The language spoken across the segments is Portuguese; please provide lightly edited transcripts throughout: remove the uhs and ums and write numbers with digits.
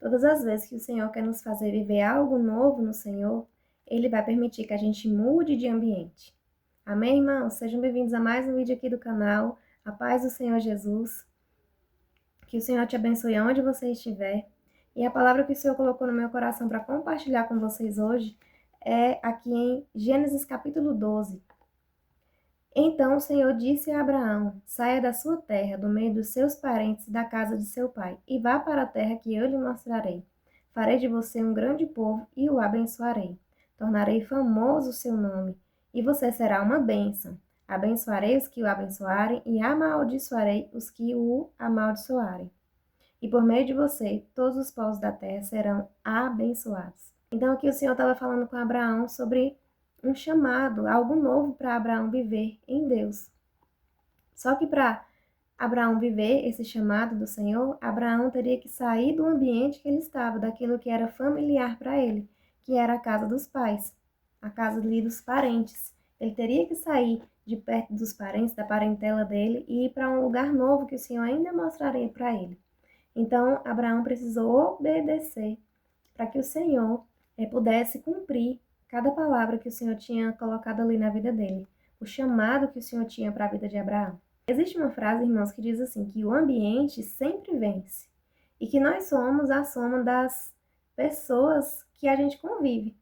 Todas as vezes que o Senhor quer nos fazer viver algo novo no Senhor, Ele vai permitir que a gente mude de ambiente. Amém, irmãos? Sejam bem-vindos a mais um vídeo aqui do canal. A paz do Senhor Jesus. Que o Senhor te abençoe aonde você estiver. E a palavra que o Senhor colocou no meu coração para compartilhar com vocês hoje é aqui em Gênesis capítulo 12. Então o Senhor disse a Abraão: saia da sua terra, do meio dos seus parentes e da casa de seu pai, e vá para a terra que eu lhe mostrarei. Farei de você um grande povo e o abençoarei. Tornarei famoso o seu nome, e você será uma bênção. Abençoarei os que o abençoarem e amaldiçoarei os que o amaldiçoarem. E por meio de você, todos os povos da terra serão abençoados. Então aqui o Senhor estava falando com Abraão sobre um chamado, algo novo para Abraão viver em Deus. Só que para Abraão viver esse chamado do Senhor, Abraão teria que sair do ambiente que ele estava, daquilo que era familiar para ele, que era a casa dos pais, a casa ali dos parentes. Ele teria que sair de perto dos parentes, da parentela dele, e ir para um lugar novo que o Senhor ainda mostraria para ele. Então, Abraão precisou obedecer para que o Senhor pudesse cumprir cada palavra que o Senhor tinha colocado ali na vida dele, o chamado que o Senhor tinha para a vida de Abraão. Existe uma frase, irmãos, que diz assim, que o ambiente sempre vence e que nós somos a soma das pessoas que a gente convive.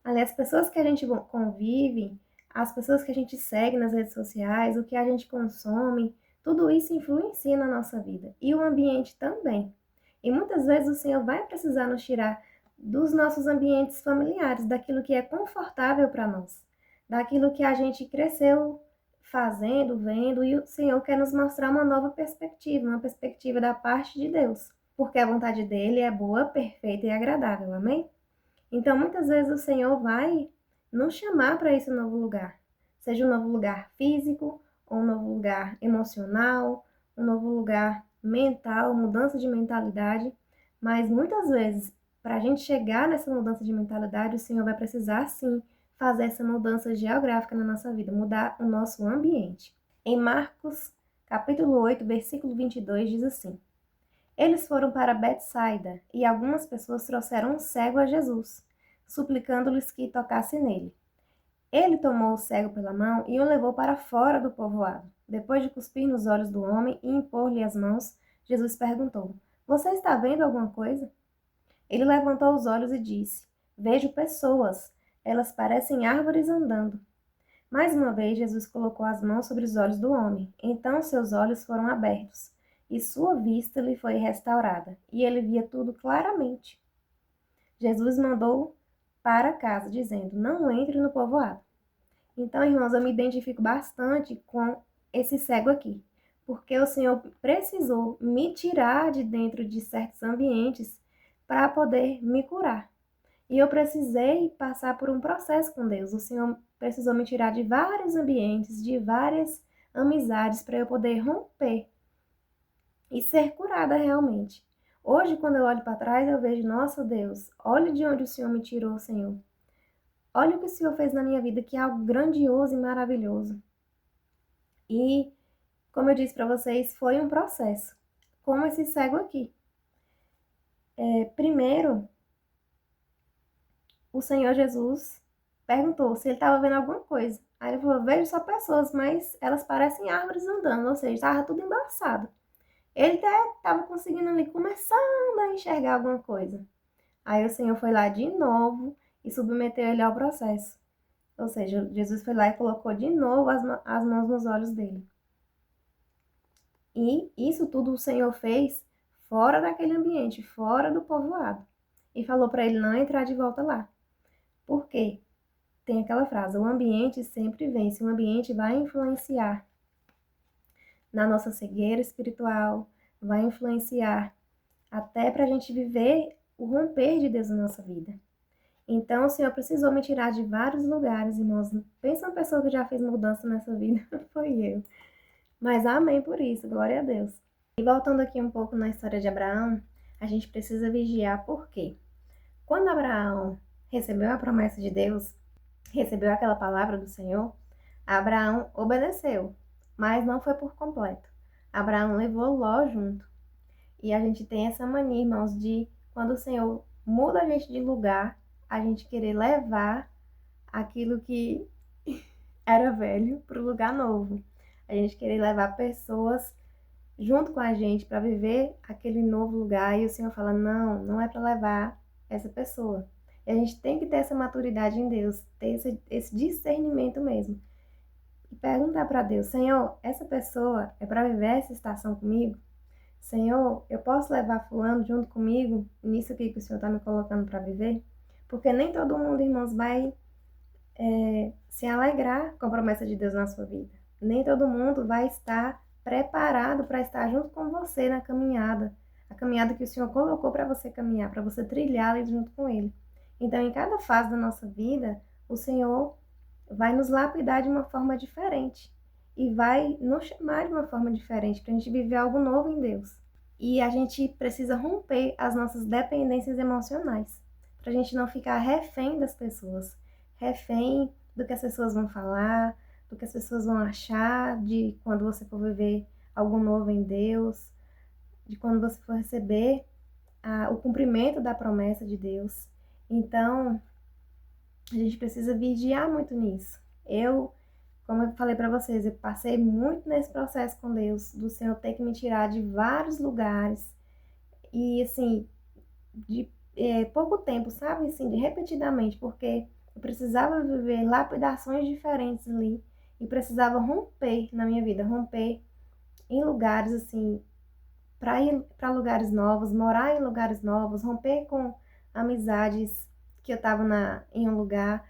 Aliás, as pessoas que a gente convive, as pessoas que a gente segue nas redes sociais, o que a gente consome, tudo isso influencia na nossa vida e o ambiente também. E muitas vezes o Senhor vai precisar nos tirar dos nossos ambientes familiares, daquilo que é confortável para nós, daquilo que a gente cresceu fazendo, vendo, e o Senhor quer nos mostrar uma nova perspectiva, uma perspectiva da parte de Deus, porque a vontade dele é boa, perfeita e agradável, amém? Então, muitas vezes o Senhor vai nos chamar para esse novo lugar, seja um novo lugar físico, ou um novo lugar emocional, um novo lugar mental, mudança de mentalidade, mas muitas vezes, para a gente chegar nessa mudança de mentalidade, o Senhor vai precisar sim fazer essa mudança geográfica na nossa vida, mudar o nosso ambiente. Em Marcos, capítulo 8, versículo 22, diz assim: eles foram para Betsaida, e algumas pessoas trouxeram um cego a Jesus, suplicando-lhes que tocasse nele. Ele tomou o cego pela mão e o levou para fora do povoado. Depois de cuspir nos olhos do homem e impor-lhe as mãos, Jesus perguntou: você está vendo alguma coisa? Ele levantou os olhos e disse: vejo pessoas, elas parecem árvores andando. Mais uma vez, Jesus colocou as mãos sobre os olhos do homem. Então seus olhos foram abertos, e sua vista lhe foi restaurada, e ele via tudo claramente. Jesus mandou para casa, dizendo: não entre no povoado. Então, irmãos, eu me identifico bastante com esse cego aqui, porque o Senhor precisou me tirar de dentro de certos ambientes para poder me curar. E eu precisei passar por um processo com Deus. O Senhor precisou me tirar de vários ambientes, de várias amizades, para eu poder romper e ser curada realmente. Hoje, quando eu olho para trás, eu vejo, nossa Deus, olha de onde o Senhor me tirou, Senhor. Olha o que o Senhor fez na minha vida, que é algo grandioso e maravilhoso. E, como eu disse para vocês, foi um processo, como esse cego aqui. Primeiro, o Senhor Jesus perguntou se ele estava vendo alguma coisa. Aí ele falou: vejo só pessoas, mas elas parecem árvores andando, ou seja, estava tudo embaçado. Ele até estava conseguindo ali, começando a enxergar alguma coisa. Aí o Senhor foi lá de novo e submeteu ele ao processo. Ou seja, Jesus foi lá e colocou de novo as mãos nos olhos dele. E isso tudo o Senhor fez fora daquele ambiente, fora do povoado. E falou para ele não entrar de volta lá. Por quê? Tem aquela frase: o ambiente sempre vence, o ambiente vai influenciar na nossa cegueira espiritual, vai influenciar até para a gente viver o romper de Deus na nossa vida. Então, o Senhor precisou me tirar de vários lugares, irmãos. Pensa uma pessoa que já fez mudança nessa vida, foi eu. Mas amém por isso, glória a Deus. E voltando aqui um pouco na história de Abraão, a gente precisa vigiar por quê? Quando Abraão recebeu a promessa de Deus, recebeu aquela palavra do Senhor, Abraão obedeceu, mas não foi por completo. Abraão levou Ló junto. E a gente tem essa mania, irmãos, de quando o Senhor muda a gente de lugar, a gente querer levar aquilo que era velho para o lugar novo. A gente querer levar pessoas junto com a gente para viver aquele novo lugar, e o Senhor fala: não, não é para levar essa pessoa. E a gente tem que ter essa maturidade em Deus, ter esse discernimento mesmo. E perguntar para Deus: Senhor, essa pessoa é para viver essa estação comigo? Senhor, eu posso levar fulano junto comigo nisso aqui que o Senhor está me colocando para viver? Porque nem todo mundo, irmãos, vai se alegrar com a promessa de Deus na sua vida. Nem todo mundo vai estar preparado para estar junto com você na caminhada. A caminhada que o Senhor colocou para você caminhar, para você trilhar junto com Ele. Então, em cada fase da nossa vida, o Senhor vai nos lapidar de uma forma diferente. E vai nos chamar de uma forma diferente, para a gente viver algo novo em Deus. E a gente precisa romper as nossas dependências emocionais, para a gente não ficar refém das pessoas, refém do que as pessoas vão falar, do que as pessoas vão achar, de quando você for viver algo novo em Deus, de quando você for receber o cumprimento da promessa de Deus. Então, a gente precisa vigiar muito nisso. Como eu falei para vocês, eu passei muito nesse processo com Deus, do Senhor ter que me tirar de vários lugares, e assim, de pouco tempo, sabe? Assim, de repetidamente, porque eu precisava viver lapidações diferentes ali, e precisava romper na minha vida, romper em lugares assim, para ir para lugares novos, morar em lugares novos, romper com amizades que eu estava em um lugar,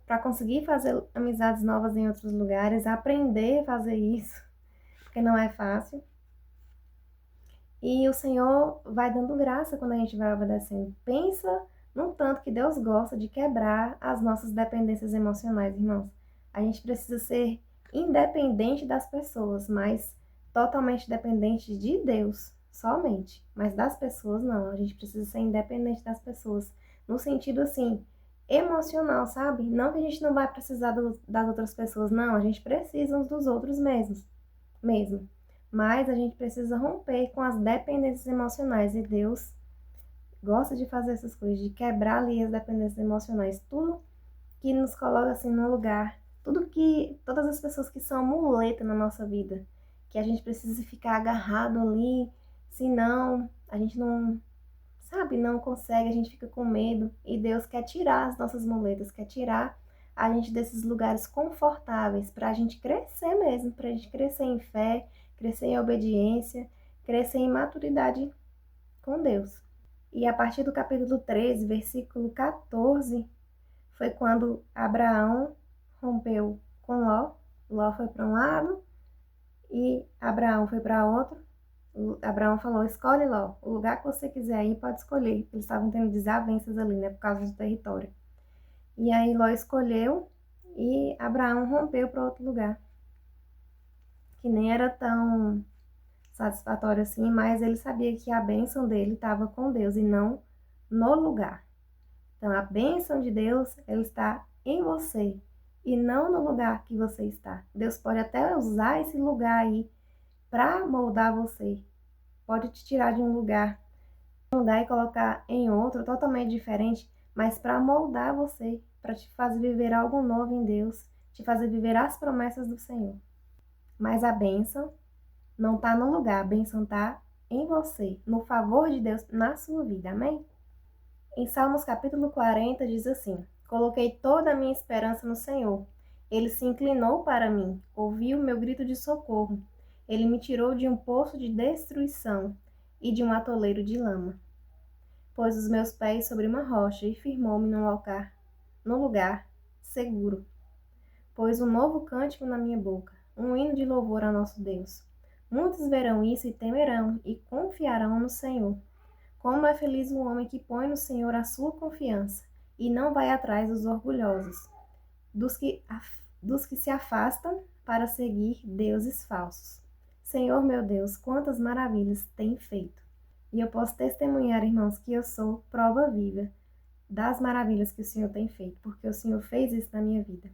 para conseguir fazer amizades novas em outros lugares, aprender a fazer isso, porque não é fácil. E o Senhor vai dando graça quando a gente vai obedecendo. Pensa no tanto que Deus gosta de quebrar as nossas dependências emocionais, irmãos. A gente precisa ser independente das pessoas, mas totalmente dependente de Deus, somente. Mas das pessoas, não. A gente precisa ser independente das pessoas. No sentido, assim, emocional, sabe? Não que a gente não vai precisar das outras pessoas, não. A gente precisa uns dos outros mesmo. Mas a gente precisa romper com as dependências emocionais. E Deus gosta de fazer essas coisas, de quebrar ali as dependências emocionais. Tudo que nos coloca assim no lugar. Todas as pessoas que são muleta na nossa vida. Que a gente precisa ficar agarrado ali. Senão, a gente não, sabe, não consegue, a gente fica com medo. E Deus quer tirar as nossas muletas, quer tirar a gente desses lugares confortáveis, para a gente crescer mesmo, para a gente crescer em fé, crescer em obediência, crescer em maturidade com Deus. E a partir do capítulo 13, versículo 14, foi quando Abraão rompeu com Ló. Ló foi para um lado e Abraão foi para outro. Abraão falou: escolhe Ló, o lugar que você quiser ir, pode escolher. Eles estavam tendo desavenças ali, né, por causa do território. E aí Ló escolheu e Abraão rompeu para outro lugar, que nem era tão satisfatório assim, mas ele sabia que a bênção dele estava com Deus e não no lugar. Então, a bênção de Deus, ela está em você e não no lugar que você está. Deus pode até usar esse lugar aí para moldar você. Pode te tirar de um lugar e colocar em outro totalmente diferente, mas para moldar você, para te fazer viver algo novo em Deus, te fazer viver as promessas do Senhor. Mas a bênção não está no lugar, a bênção está em você, no favor de Deus na sua vida, amém? Em Salmos capítulo 40 diz assim: coloquei toda a minha esperança no Senhor. Ele se inclinou para mim, ouviu o meu grito de socorro. Ele me tirou de um poço de destruição e de um atoleiro de lama. Pôs os meus pés sobre uma rocha e firmou-me no lugar seguro. Pôs um novo cântico na minha boca, um hino de louvor a nosso Deus. Muitos verão isso e temerão e confiarão no Senhor. Como é feliz o homem que põe no Senhor a sua confiança e não vai atrás dos orgulhosos, dos que se afastam para seguir deuses falsos. Senhor meu Deus, quantas maravilhas tem feito! E eu posso testemunhar, irmãos, que eu sou prova viva das maravilhas que o Senhor tem feito, porque o Senhor fez isso na minha vida.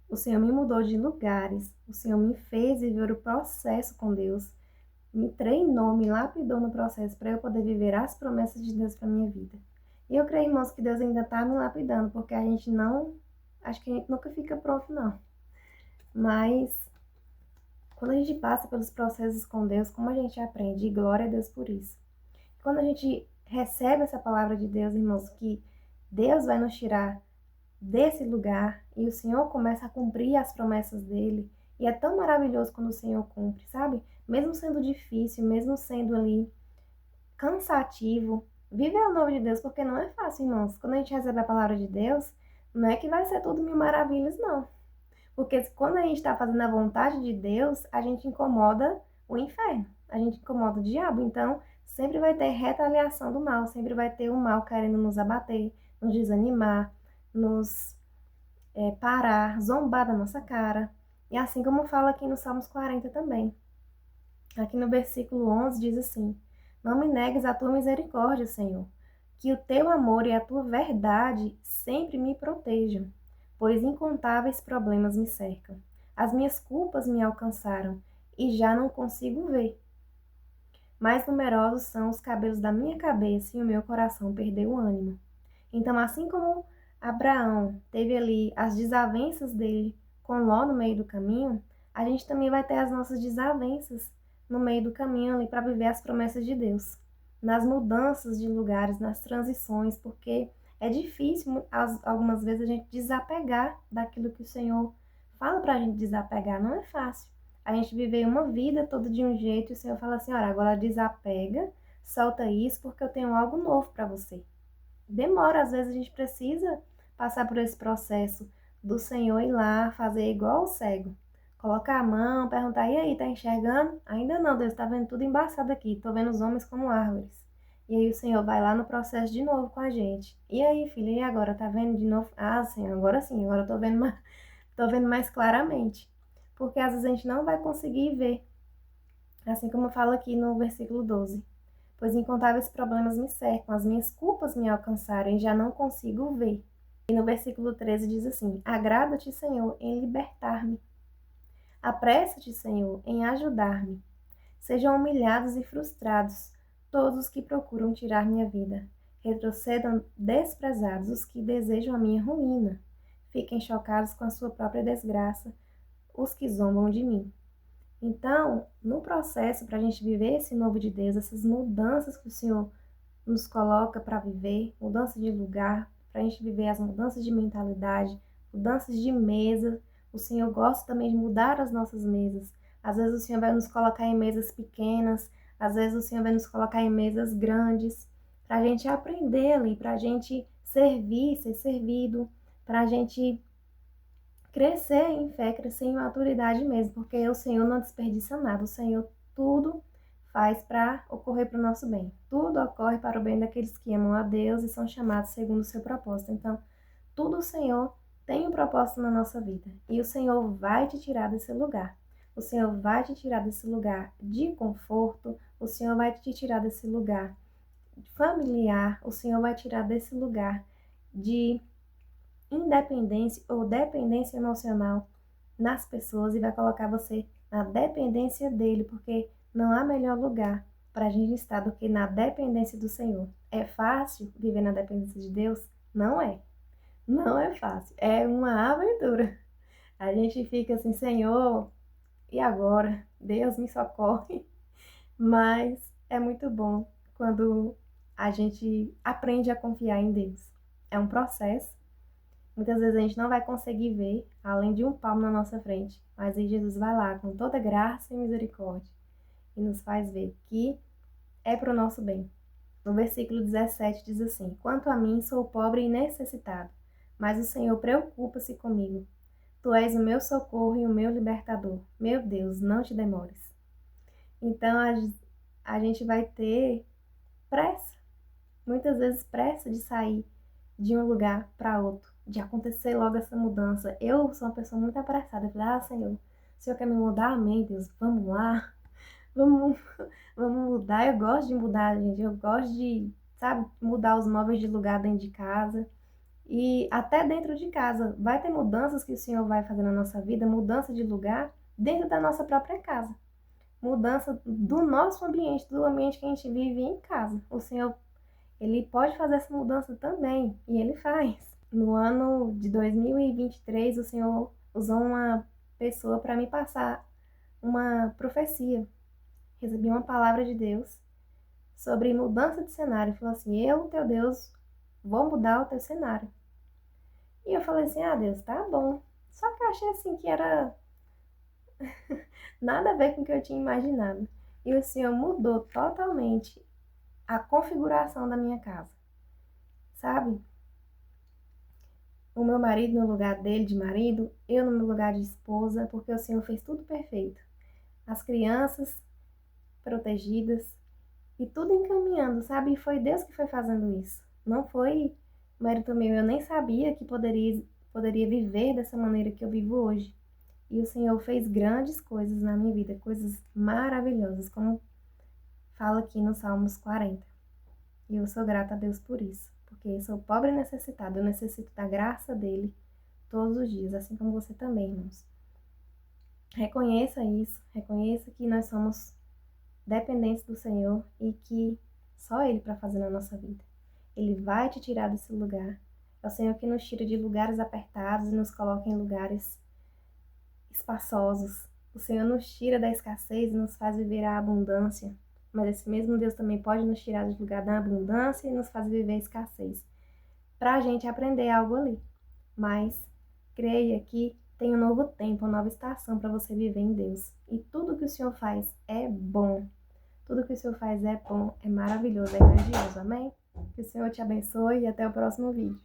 O Senhor me mudou de lugares, o Senhor me fez viver o processo com Deus, me treinou, me lapidou no processo para eu poder viver as promessas de Deus para minha vida. E eu creio, irmãos, que Deus ainda está me lapidando, porque a gente não, acho que a gente nunca fica pronto, não. Mas quando a gente passa pelos processos com Deus, como a gente aprende, e glória a Deus por isso. Quando a gente recebe essa palavra de Deus, irmãos, que Deus vai nos tirar desse lugar e o Senhor começa a cumprir as promessas dele. E é tão maravilhoso quando o Senhor cumpre, sabe? Mesmo sendo difícil, mesmo sendo ali cansativo, viver o novo de Deus, porque não é fácil, irmãos. Quando a gente recebe a palavra de Deus, não é que vai ser tudo mil maravilhas, não. Porque quando a gente está fazendo a vontade de Deus, a gente incomoda o inferno, a gente incomoda o diabo. Então, sempre vai ter retaliação do mal, sempre vai ter o mal querendo nos abater, nos desanimar, nos parar, zombar da nossa cara. E assim como fala aqui no Salmos 40 também. Aqui no versículo 11 diz assim: Não me negues a tua misericórdia, Senhor, que o teu amor e a tua verdade sempre me protejam, pois incontáveis problemas me cercam. As minhas culpas me alcançaram e já não consigo ver. Mais numerosos são os cabelos da minha cabeça e o meu coração perdeu o ânimo. Então, assim como Abraão teve ali as desavenças dele com Ló no meio do caminho, a gente também vai ter as nossas desavenças no meio do caminho ali para viver as promessas de Deus. Nas mudanças de lugares, nas transições, porque é difícil algumas vezes a gente desapegar daquilo que o Senhor fala para a gente desapegar, não é fácil. A gente viver uma vida toda de um jeito e o Senhor fala assim, olha, agora desapega, solta isso porque eu tenho algo novo para você. Demora, às vezes a gente precisa passar por esse processo do Senhor ir lá, fazer igual o cego. Colocar a mão, perguntar, e aí, tá enxergando? Ainda não, Deus, tá vendo tudo embaçado aqui, tô vendo os homens como árvores. E aí o Senhor vai lá no processo de novo com a gente. E aí, filha, e agora, tá vendo de novo? Ah, Senhor, agora sim, agora eu tô vendo mais claramente. Porque às vezes a gente não vai conseguir ver. Assim como fala aqui no versículo 12. Pois incontáveis problemas me cercam, as minhas culpas me alcançaram e já não consigo ver. E no versículo 13 diz assim: Agrada-te, Senhor, em libertar-me. Apressa-te, Senhor, em ajudar-me. Sejam humilhados e frustrados todos os que procuram tirar minha vida. Retrocedam desprezados os que desejam a minha ruína. Fiquem chocados com a sua própria desgraça os que zombam de mim. Então, no processo para a gente viver esse novo de Deus, essas mudanças que o Senhor nos coloca para viver, mudança de lugar, para a gente viver as mudanças de mentalidade, mudanças de mesa. O Senhor gosta também de mudar as nossas mesas. Às vezes o Senhor vai nos colocar em mesas pequenas, às vezes o Senhor vai nos colocar em mesas grandes, para a gente aprender ali, para a gente servir, ser servido, para a gente crescer em fé, crescer em maturidade mesmo, porque o Senhor não desperdiça nada, o Senhor tudo faz para ocorrer para o nosso bem. Tudo ocorre para o bem daqueles que amam a Deus e são chamados segundo o seu propósito. Então, tudo o Senhor tem um propósito na nossa vida e o Senhor vai te tirar desse lugar. O Senhor vai te tirar desse lugar de conforto, o Senhor vai te tirar desse lugar familiar, o Senhor vai tirar desse lugar de independência ou dependência emocional nas pessoas e vai colocar você na dependência dele, porque não há melhor lugar para a gente estar do que na dependência do Senhor. É fácil viver na dependência de Deus? Não é. Não é fácil. É uma aventura. A gente fica assim, Senhor, e agora? Deus me socorre. Mas é muito bom quando a gente aprende a confiar em Deus. É um processo. Muitas vezes a gente não vai conseguir ver além de um palmo na nossa frente, mas aí Jesus vai lá com toda graça e misericórdia e nos faz ver que é para o nosso bem. No versículo 17 diz assim: Quanto a mim, sou pobre e necessitado, mas o Senhor preocupa-se comigo. Tu és o meu socorro e o meu libertador. Meu Deus, não te demores. Então a gente vai ter pressa, muitas vezes pressa de sair de um lugar para outro, de acontecer logo essa mudança. Eu sou uma pessoa muito apressada. Eu falei, Senhor, o Senhor quer me mudar? Amém, Deus, vamos lá, vamos, vamos mudar. Eu gosto de mudar, gente, eu gosto de, sabe, mudar os móveis de lugar dentro de casa e até dentro de casa. Vai ter mudanças que o Senhor vai fazer na nossa vida, mudança de lugar dentro da nossa própria casa. mudança do nosso ambiente, do ambiente que a gente vive em casa. O Senhor, Ele pode fazer essa mudança também, e Ele faz. No ano de 2023, o Senhor usou uma pessoa para me passar uma profecia. Recebi uma palavra de Deus sobre mudança de cenário. Ele falou assim: eu, teu Deus, vou mudar o teu cenário. E eu falei assim: ah, Deus, tá bom. Só que eu achei assim que era nada a ver com o que eu tinha imaginado. E o Senhor mudou totalmente a configuração da minha casa, sabe? O meu marido no lugar dele de marido, eu no meu lugar de esposa, porque o Senhor fez tudo perfeito. As crianças protegidas e tudo encaminhando, sabe? E foi Deus que foi fazendo isso. Não foi mérito meu. Eu nem sabia que poderia viver dessa maneira que eu vivo hoje. E o Senhor fez grandes coisas na minha vida, coisas maravilhosas, como fala aqui no Salmos 40. E eu sou grata a Deus por isso, porque eu sou pobre e necessitada, eu necessito da graça dele todos os dias, assim como você também, irmãos. Reconheça isso, reconheça que nós somos dependentes do Senhor e que só Ele para fazer na nossa vida. Ele vai te tirar desse lugar. É o Senhor que nos tira de lugares apertados e nos coloca em lugares espaçosos. O Senhor nos tira da escassez e nos faz viver a abundância. Mas esse mesmo Deus também pode nos tirar do lugar da abundância e nos fazer viver a escassez. Para a gente aprender algo ali. Mas creia que tem um novo tempo, uma nova estação para você viver em Deus. E tudo que o Senhor faz é bom. Tudo que o Senhor faz é bom, é maravilhoso, é grandioso. Amém? Que o Senhor te abençoe e até o próximo vídeo.